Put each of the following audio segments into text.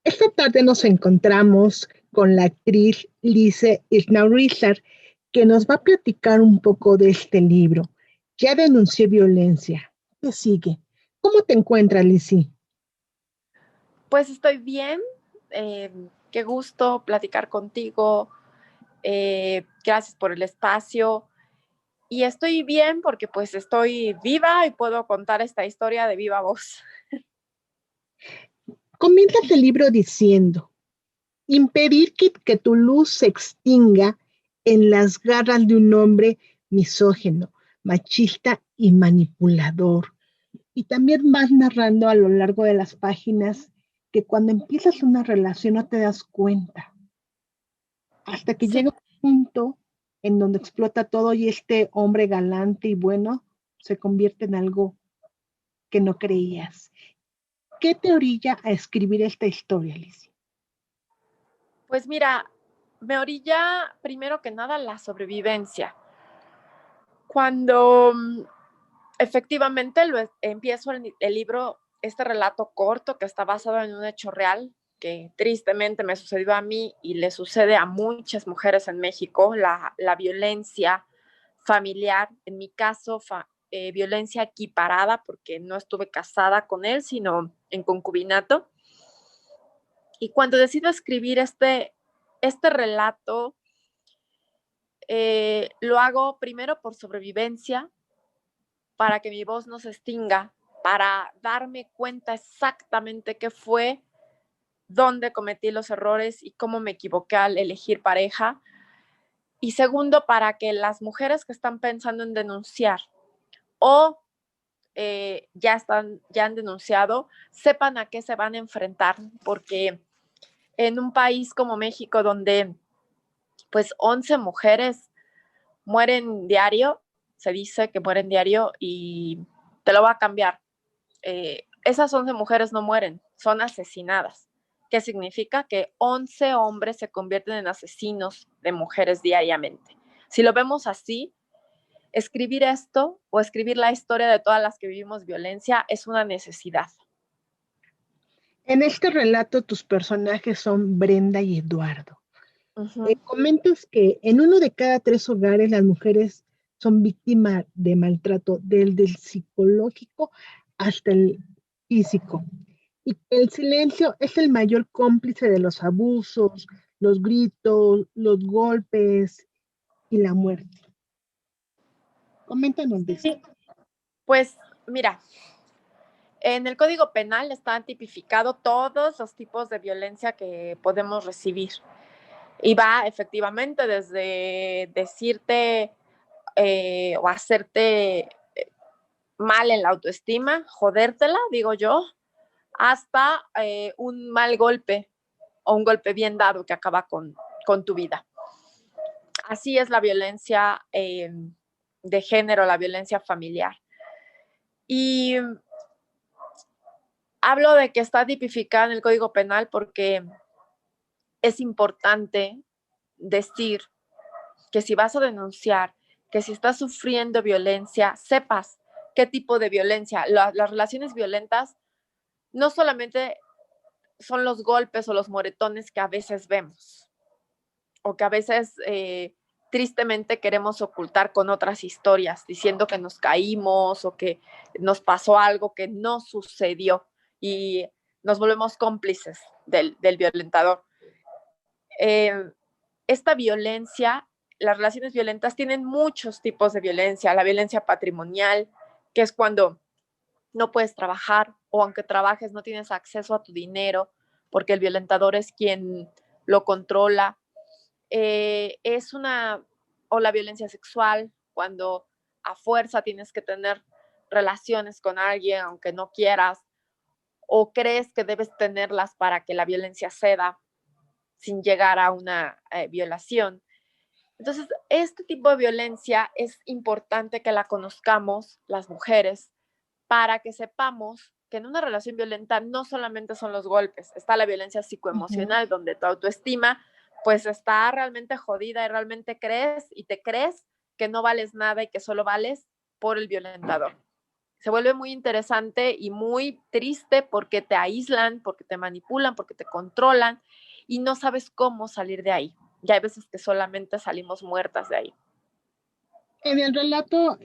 Esta tarde nos encontramos con la actriz Lise Isnaurizar, que nos va a platicar un poco de este libro. Ya denuncié violencia. ¿Qué sigue? ¿Cómo te encuentras, Lisi? Pues estoy bien, eh, qué gusto platicar contigo, gracias por el espacio y estoy bien porque pues estoy viva y puedo contar esta historia de viva voz. Comienzas el libro diciendo, impedir que tu luz se extinga en las garras de un hombre misógino, machista y manipulador. Y también vas narrando a lo largo de las páginas que cuando empiezas una relación no te das cuenta, hasta que Sí, llega un punto en donde explota todo y este hombre galante y bueno se convierte en algo que no creías. ¿Qué te orilla a escribir esta historia, Alicia? pues mira, me orilla primero que nada la sobrevivencia. Cuando efectivamente empiezo el libro, este relato corto que está basado en un hecho real, que tristemente me sucedió a mí y le sucede a muchas mujeres en México, la violencia familiar, en mi caso, violencia equiparada, porque no estuve casada con él, sino en concubinato. Y cuando decido escribir este relato, lo hago primero por sobrevivencia, para que mi voz no se extinga, para darme cuenta exactamente qué fue, dónde cometí los errores y cómo me equivoqué al elegir pareja. Y segundo, para que las mujeres que están pensando en denunciar o ya han denunciado, sepan a qué se van a enfrentar, porque en un país como México, donde pues 11 mujeres mueren diario, se dice que mueren diario y te lo va a cambiar. Esas 11 mujeres no mueren, son asesinadas. ¿Qué significa? Que 11 hombres se convierten en asesinos de mujeres diariamente. Si lo vemos así, escribir esto o escribir la historia de todas las que vivimos violencia es una necesidad. En este relato tus personajes son Brenda y Eduardo. Uh -huh. Comentas que en uno de cada tres hogares las mujeres son víctimas de maltrato, desde el psicológico hasta el físico, y que el silencio es el mayor cómplice de los abusos, los gritos, los golpes y la muerte. Coméntanos de esto. Sí, pues mira, en el Código Penal están tipificados todos los tipos de violencia que podemos recibir. Y va efectivamente desde decirte o hacerte mal en la autoestima, jodértela, digo yo, hasta un mal golpe o un golpe bien dado que acaba con tu vida. Así es la violencia de género, la violencia familiar. Y hablo de que está tipificada en el Código Penal porque es importante decir que si vas a denunciar, que si estás sufriendo violencia, sepas qué tipo de violencia. Las relaciones violentas no solamente son los golpes o los moretones que a veces vemos o que a veces tristemente queremos ocultar con otras historias, diciendo que nos caímos o que nos pasó algo que no sucedió y nos volvemos cómplices del violentador. Eh, esta violencia, las relaciones violentas tienen muchos tipos de violencia. La violencia patrimonial, que es cuando no puedes trabajar o aunque trabajes no tienes acceso a tu dinero porque el violentador es quien lo controla. Es una, o la violencia sexual, cuando a fuerza tienes que tener relaciones con alguien aunque no quieras o crees que debes tenerlas para que la violencia ceda sin llegar a una violación. Entonces, este tipo de violencia es importante que la conozcamos las mujeres para que sepamos que en una relación violenta no solamente son los golpes, está la violencia Ujú. psicoemocional, donde tu autoestima pues está realmente jodida y realmente crees y te crees que no vales nada y que solo vales por el violentador. Se vuelve muy interesante y muy triste porque te aíslan, porque te manipulan, porque te controlan y no sabes cómo salir de ahí. Y hay veces que solamente salimos muertas de ahí. En el relato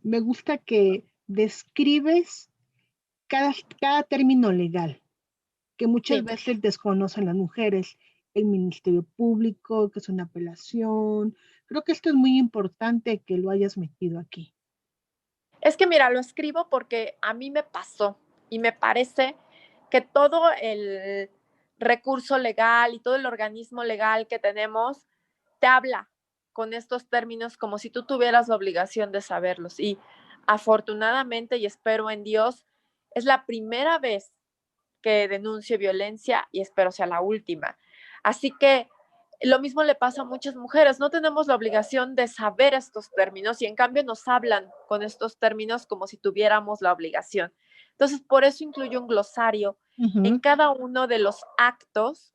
me gusta que describes cada, cada término legal, que muchas Sí, veces desconocen las mujeres, el Ministerio Público, que es una apelación. Creo que esto es muy importante que lo hayas metido aquí. es que mira, lo escribo porque a mí me pasó y me parece que todo el recurso legal y todo el organismo legal que tenemos te habla con estos términos como si tú tuvieras la obligación de saberlos. Y afortunadamente, y espero en Dios, es la primera vez que denuncie violencia y espero sea la última. Así que lo mismo le pasa a muchas mujeres, no tenemos la obligación de saber estos términos y en cambio nos hablan con estos términos como si tuviéramos la obligación. Entonces, por eso incluyo un glosario en Ujú. cada uno de los actos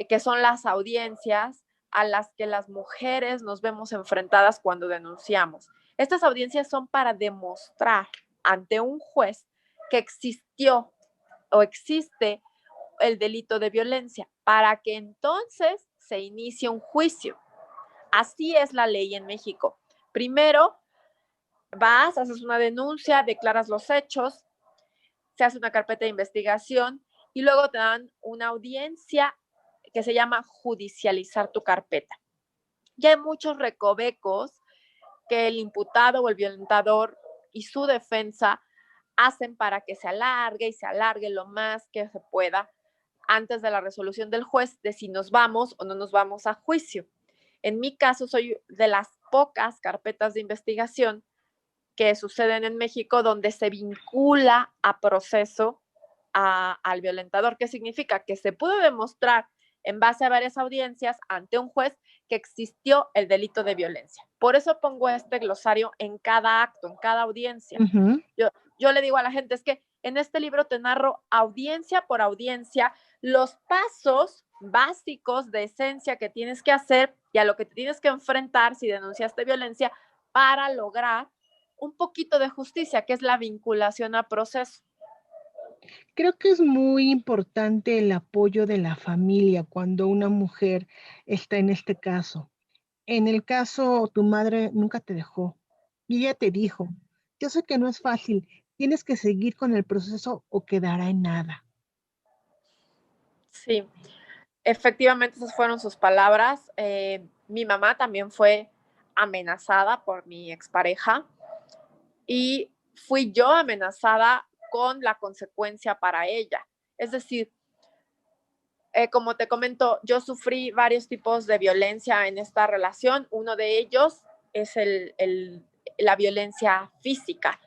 que son las audiencias a las que las mujeres nos vemos enfrentadas cuando denunciamos. Estas audiencias son para demostrar ante un juez que existió o existe el delito de violencia para que entonces se inicie un juicio. Así es la ley en México. Primero vas, haces una denuncia, declaras los hechos, se hace una carpeta de investigación y luego te dan una audiencia que se llama judicializar tu carpeta. Ya hay muchos recovecos que el imputado o el violentador y su defensa hacen para que se alargue y se alargue lo más que se pueda antes de la resolución del juez de si nos vamos o no nos vamos a juicio. En mi caso, soy de las pocas carpetas de investigación que suceden en México donde se vincula a proceso al violentador. ¿Qué significa? Que se pudo demostrar en base a varias audiencias ante un juez que existió el delito de violencia. Por eso pongo este glosario en cada acto, en cada audiencia. Ujú. Yo, yo le digo a la gente, es que en este libro te narro audiencia por audiencia los pasos básicos de esencia que tienes que hacer y a lo que te tienes que enfrentar si denunciaste violencia para lograr un poquito de justicia, que es la vinculación a proceso. Creo que es muy importante el apoyo de la familia cuando una mujer está en este caso. En el caso, tu madre nunca te dejó y ella te dijo, yo sé que no es fácil, tienes que seguir con el proceso o quedará en nada. Sí, efectivamente esas fueron sus palabras. Mi mamá también fue amenazada por mi expareja y fui yo amenazada con la consecuencia para ella. Es decir, como te comento, yo sufrí varios tipos de violencia en esta relación. Uno de ellos es la violencia física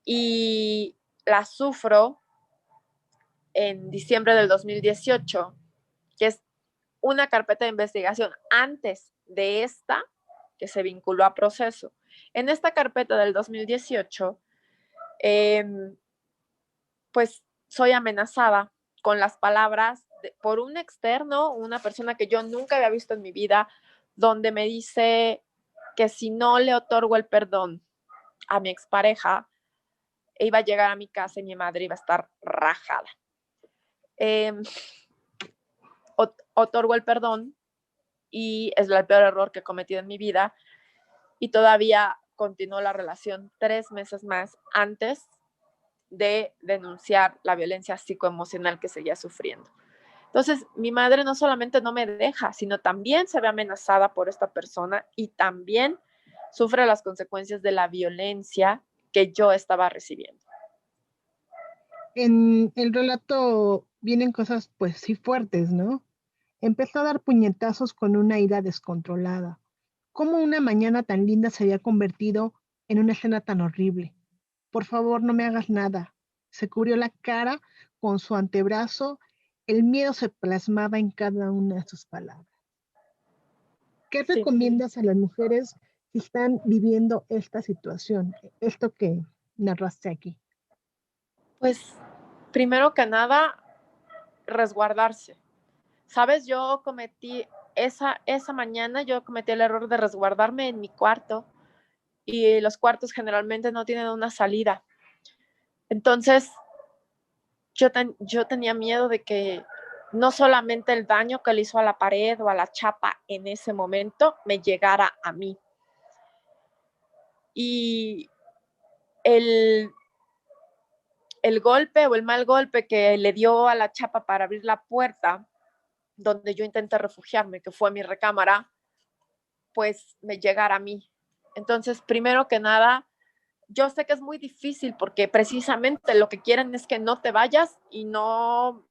y la sufro en diciembre del 2018, que es una carpeta de investigación antes de esta que se vinculó a proceso. En esta carpeta del 2018, eh, pues soy amenazada con las palabras por un externo, una persona que yo nunca había visto en mi vida, donde me dice que si no le otorgo el perdón a mi expareja, iba a llegar a mi casa y mi madre iba a estar rajada. Eh, otorgo el perdón y es el peor error que he cometido en mi vida y todavía continuó la relación 3 meses más antes de denunciar la violencia psicoemocional que seguía sufriendo. Entonces, mi madre no solamente no me deja, sino también se ve amenazada por esta persona y también sufre las consecuencias de la violencia que yo estaba recibiendo. En el relato vienen cosas pues sí fuertes, ¿no? Empezó a dar puñetazos con una ira descontrolada. ¿Cómo una mañana tan linda se había convertido en una escena tan horrible? Por favor, no me hagas nada. Se cubrió la cara con su antebrazo. El miedo se plasmaba en cada una de sus palabras. ¿Qué Sí, recomiendas a las mujeres que están viviendo esta situación, esto que narraste aquí? pues primero que nada, resguardarse. Sabes, yo cometí esa mañana, yo cometí el error de resguardarme en mi cuarto y los cuartos generalmente no tienen una salida. Entonces, yo tenía miedo de que no solamente el daño que le hizo a la pared o a la chapa en ese momento me llegara a mí. Y el golpe o el mal golpe que le dio a la chapa para abrir la puerta, donde yo intenté refugiarme, que fue mi recámara, pues me llegara a mí. Entonces, primero que nada, yo sé que es muy difícil porque precisamente lo que quieren es que no te vayas y nadie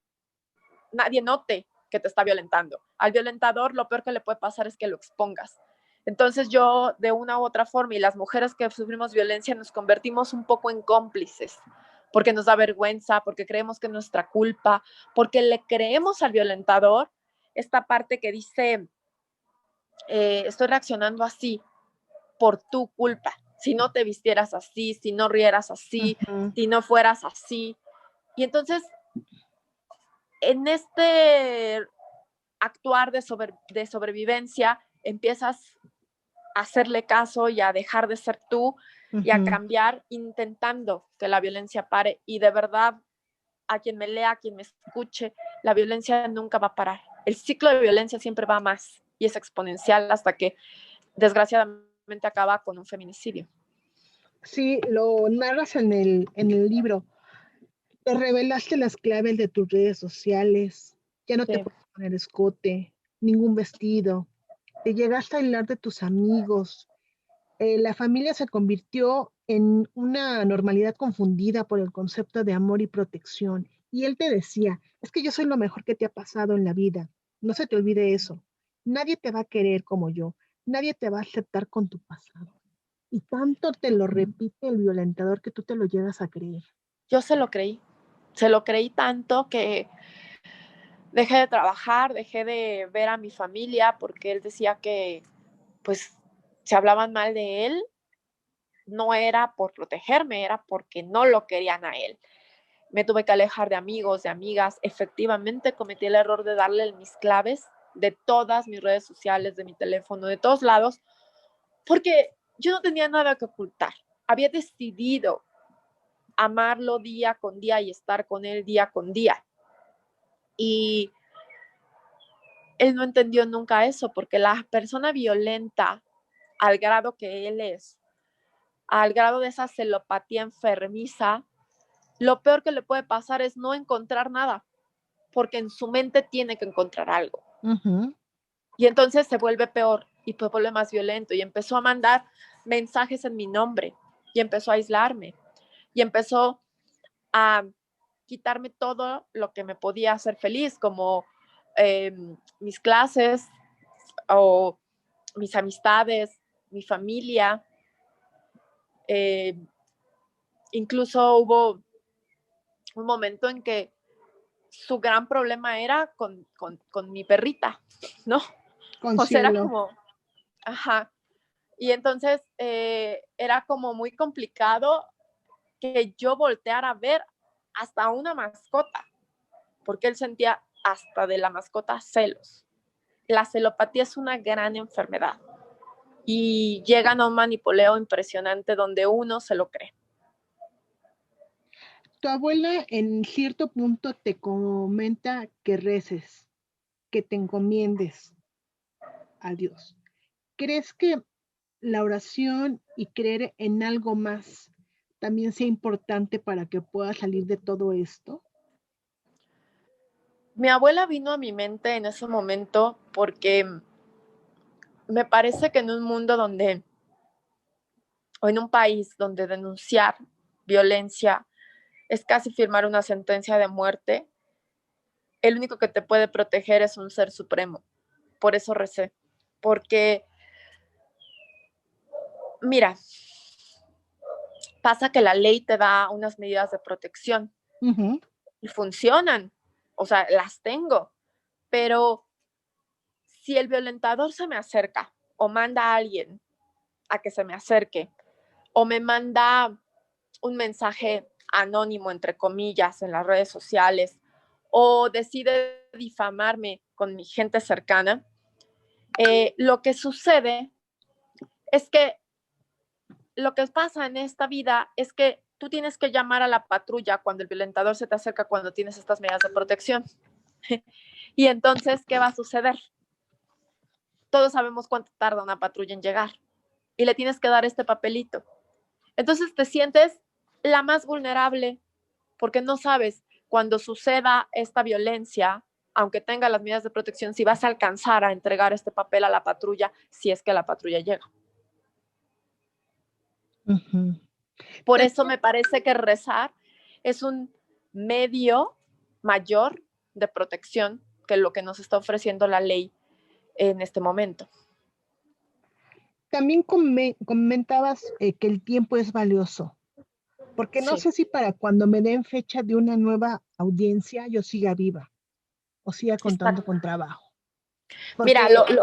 note que te está violentando. Al violentador lo peor que le puede pasar es que lo expongas. Entonces yo de una u otra forma, y las mujeres que sufrimos violencia nos convertimos un poco en cómplices, porque nos da vergüenza, porque creemos que es nuestra culpa, porque le creemos al violentador esta parte que dice, estoy reaccionando así por tu culpa. Si no te vistieras así, si no rieras así, si no fueras así. Y entonces, en este actuar de sobrevivencia, empiezas a hacerle caso y a dejar de ser tú y a cambiar intentando que la violencia pare. Y de verdad, a quien me lea, a quien me escuche, la violencia nunca va a parar. El ciclo de violencia siempre va más y es exponencial hasta que desgraciadamente acaba con un feminicidio. Sí, lo narras en el libro. Te revelaste las claves de tus redes sociales. Ya no te Sí. puedes poner escote, ningún vestido. Te llegaste a aislar de tus amigos. La familia se convirtió en una normalidad confundida por el concepto de amor y protección. Y él te decía, es que yo soy lo mejor que te ha pasado en la vida. No se te olvide eso. Nadie te va a querer como yo. Nadie te va a aceptar con tu pasado. Y tanto te lo repite el violentador que tú te lo llegas a creer. Yo se lo creí tanto que dejé de trabajar, dejé de ver a mi familia porque él decía que pues se hablaban mal de él, no era por protegerme, era porque no lo querían a él. Me tuve que alejar de amigos, de amigas. Efectivamente cometí el error de darle mis claves de todas mis redes sociales, de mi teléfono, de todos lados, porque yo no tenía nada que ocultar. Había decidido amarlo día con día y estar con él día con día. Y él no entendió nunca eso, porque la persona violenta, al grado que él es, al grado de esa celopatía enfermiza, lo peor que le puede pasar es no encontrar nada, porque en su mente tiene que encontrar algo. Y entonces se vuelve peor y se vuelve más violento y empezó a mandar mensajes en mi nombre y empezó a aislarme y empezó a quitarme todo lo que me podía hacer feliz, como mis clases o mis amistades, mi familia. Incluso hubo un momento en que su gran problema era con mi perrita, ¿no? Con O sea, era cielo. como, ajá. Y entonces era como muy complicado que yo volteara a ver hasta una mascota, porque él sentía hasta de la mascota celos. La celopatía es una gran enfermedad y llegan a un manipuleo impresionante donde uno se lo cree. Tu abuela en cierto punto te comenta que reces, que te encomiendes a Dios. ¿Crees que la oración y creer en algo más también sea importante para que puedas salir de todo esto? Mi abuela vino a mi mente en ese momento porque me parece que en un mundo donde, o en un país donde denunciar violencia es casi firmar una sentencia de muerte, el único que te puede proteger es un ser supremo. Por eso recé. Porque, mira, pasa que la ley te da unas medidas de protección y funcionan. O sea, las tengo. Pero si el violentador se me acerca o manda a alguien a que se me acerque o me manda un mensaje anónimo, entre comillas, en las redes sociales o decide difamarme con mi gente cercana, lo que sucede es que lo que pasa en esta vida es que tú tienes que llamar a la patrulla cuando el violentador se te acerca, cuando tienes estas medidas de protección. Y entonces, ¿qué va a suceder? Todos sabemos cuánto tarda una patrulla en llegar y le tienes que dar este papelito. Entonces te sientes la más vulnerable porque no sabes cuando suceda esta violencia, aunque tenga las medidas de protección, si vas a alcanzar a entregar este papel a la patrulla, si es que la patrulla llega. Ujú. Por eso me parece que rezar es un medio mayor de protección que lo que nos está ofreciendo la ley en este momento. También comentabas que el tiempo es valioso, porque no Sí. sé si para cuando me den fecha de una nueva audiencia yo siga viva o siga contando Está. con trabajo. Mira, Porque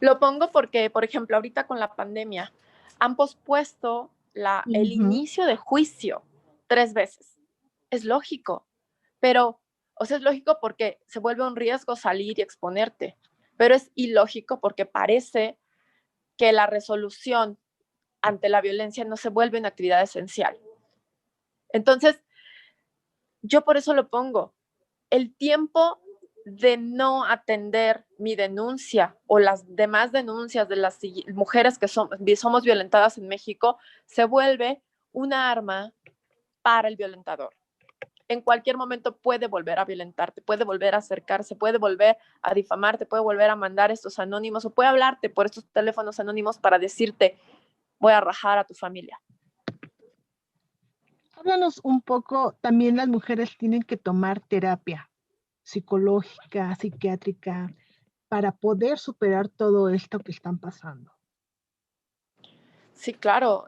lo pongo porque, por ejemplo, ahorita con la pandemia han pospuesto el ujú, inicio de juicio 3 veces. Es lógico, pero, o sea, es lógico porque se vuelve un riesgo salir y exponerte, pero es ilógico porque parece que la resolución ante la violencia no se vuelve una actividad esencial. Entonces, yo por eso lo pongo. El tiempo de no atender mi denuncia o las demás denuncias de las mujeres que somos violentadas en México se vuelve una arma para el violentador. En cualquier momento puede volver a violentarte, puede volver a acercarse, puede volver a difamarte, puede volver a mandar estos anónimos o puede hablarte por estos teléfonos anónimos para decirte, voy a rajar a tu familia. háblanos un poco, también las mujeres tienen que tomar terapia psicológica, psiquiátrica, para poder superar todo esto que están pasando. Sí, claro.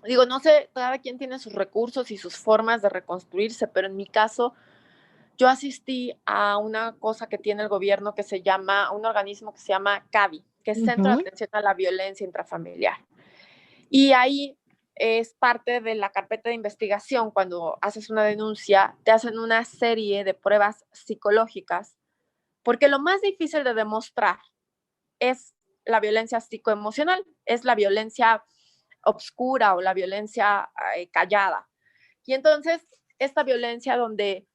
Digo, no sé, cada quien tiene sus recursos y sus formas de reconstruirse, pero en mi caso, yo asistí a una cosa que tiene el gobierno que se llama, un organismo que se llama CAVI, que es Centro de Ujú, Atención a la Violencia Intrafamiliar. Y ahí es parte de la carpeta de investigación. Cuando haces una denuncia, te hacen una serie de pruebas psicológicas, porque lo más difícil de demostrar es la violencia psicoemocional, es la violencia obscura o la violencia callada. Y entonces, esta violencia donde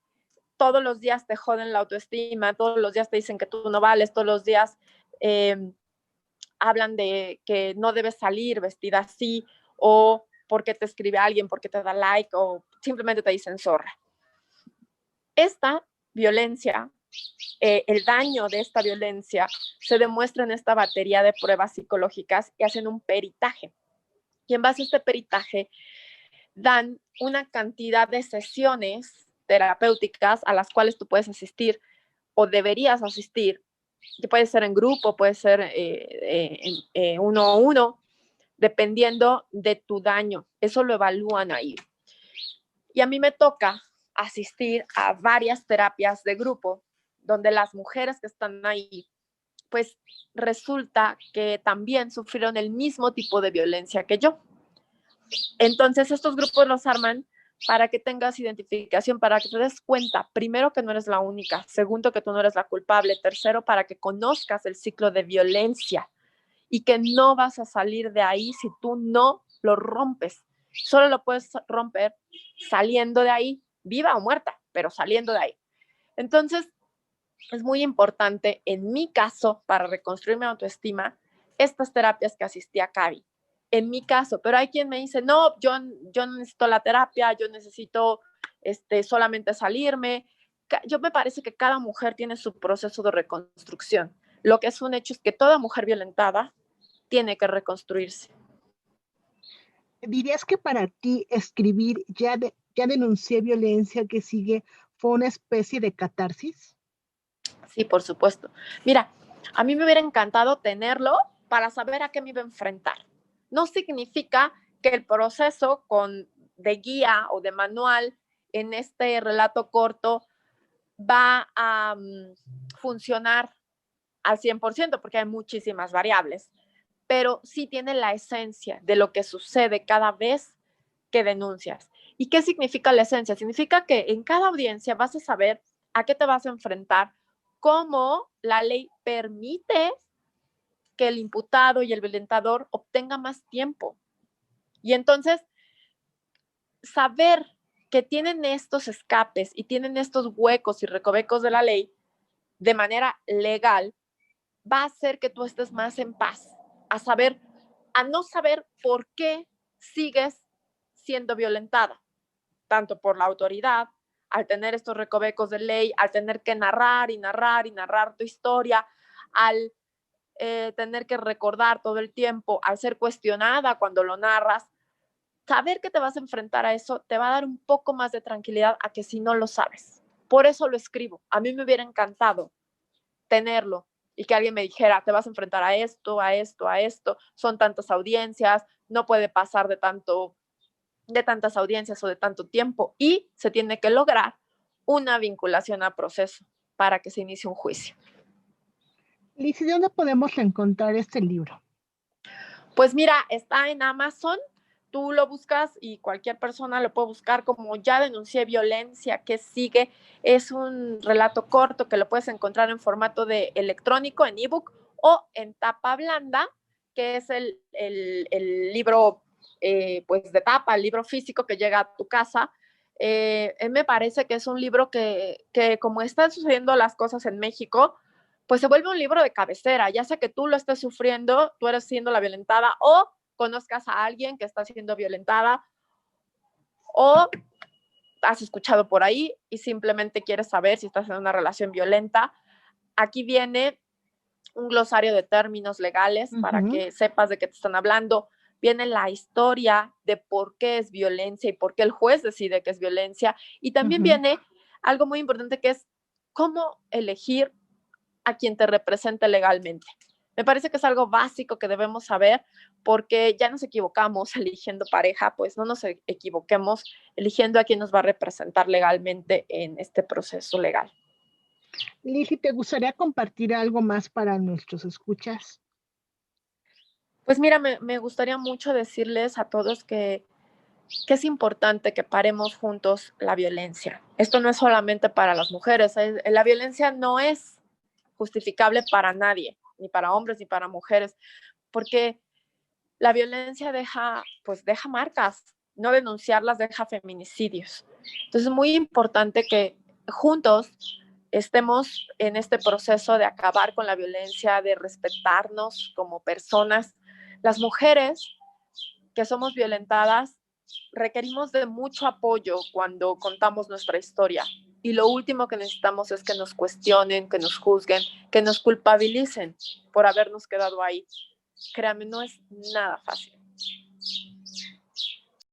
todos los días te joden la autoestima, todos los días te dicen que tú no vales, todos los días hablan de que no debes salir vestida así, o porque te escribe alguien, porque te da like, o simplemente te dicen zorra. Esta violencia, el daño de esta violencia se demuestra en esta batería de pruebas psicológicas y hacen un peritaje. Y en base a este peritaje dan una cantidad de sesiones terapéuticas a las cuales tú puedes asistir o deberías asistir, que puede ser en grupo, puede ser uno a uno, dependiendo de tu daño. Eso lo evalúan ahí. Y a mí me toca asistir a varias terapias de grupo donde las mujeres que están ahí, pues resulta que también sufrieron el mismo tipo de violencia que yo. Entonces, estos grupos los arman para que tengas identificación, para que te des cuenta, primero, que no eres la única, segundo, que tú no eres la culpable, tercero, para que conozcas el ciclo de violencia y que no vas a salir de ahí si tú no lo rompes. Solo lo puedes romper saliendo de ahí, viva o muerta, pero saliendo de ahí. Entonces, es muy importante, en mi caso, para reconstruir mi autoestima, estas terapias que asistí a CAVI. En mi caso, pero hay quien me dice, no, yo no necesito la terapia, yo necesito solamente salirme. Yo me parece que cada mujer tiene su proceso de reconstrucción. Lo que es un hecho es que toda mujer violentada tiene que reconstruirse. ¿Dirías que para ti escribir ya denuncié violencia que sigue fue una especie de catarsis? Sí, por supuesto. Mira, a mí me hubiera encantado tenerlo para saber a qué me iba a enfrentar. No significa que el proceso de guía o de manual en este relato corto va a funcionar al 100% porque hay muchísimas variables, pero sí tiene la esencia de lo que sucede cada vez que denuncias. ¿Y qué significa la esencia? Significa que en cada audiencia vas a saber a qué te vas a enfrentar, cómo la ley permite que el imputado y el violentador obtenga más tiempo. Y entonces, saber que tienen estos escapes y tienen estos huecos y recovecos de la ley de manera legal, va a hacer que tú estés más en paz, a no saber por qué sigues siendo violentada, tanto por la autoridad, al tener estos recovecos de ley, al tener que narrar y narrar y narrar tu historia, al tener que recordar todo el tiempo, al ser cuestionada cuando lo narras. Saber que te vas a enfrentar a eso te va a dar un poco más de tranquilidad a que si no lo sabes. Por eso lo escribo. A mí me hubiera encantado tenerlo y que alguien me dijera, te vas a enfrentar a esto, a esto, a esto, son tantas audiencias, no puede pasar de tantas audiencias o de tanto tiempo y se tiene que lograr una vinculación a proceso para que se inicie un juicio. Liz, ¿y dónde podemos encontrar este libro? Pues mira, está en Amazon, tú lo buscas y cualquier persona lo puede buscar como Ya denuncié violencia, que sigue. Es un relato corto que lo puedes encontrar en formato de electrónico, en ebook o en tapa blanda, que es el libro pues de tapa, el libro físico que llega a tu casa. Me parece que es un libro que como están sucediendo las cosas en México, pues se vuelve un libro de cabecera, ya sea que tú lo estés sufriendo, tú eres siendo la violentada o conozcas a alguien que está siendo violentada o has escuchado por ahí y simplemente quieres saber si estás en una relación violenta. Aquí viene un glosario de términos legales para que sepas de qué te están hablando. Viene la historia de por qué es violencia y por qué el juez decide que es violencia. Y también viene algo muy importante que es cómo elegir a quien te represente legalmente. Me parece que es algo básico que debemos saber porque ya nos equivocamos eligiendo pareja, pues no nos equivoquemos eligiendo a quien nos va a representar legalmente en este proceso legal. Lizzy, ¿te gustaría compartir algo más para nuestros escuchas? Pues mira, me gustaría mucho decirles a todos que es importante que paremos juntos la violencia. Esto no es solamente para las mujeres, la violencia no es justificable para nadie, ni para hombres ni para mujeres, porque la violencia deja marcas, no denunciarlas deja feminicidios. Entonces es muy importante que juntos estemos en este proceso de acabar con la violencia, de respetarnos como personas. Las mujeres que somos violentadas requerimos de mucho apoyo cuando contamos nuestra historia. Y lo último que necesitamos es que nos cuestionen, que nos juzguen, que nos culpabilicen por habernos quedado ahí. Créanme, no es nada fácil.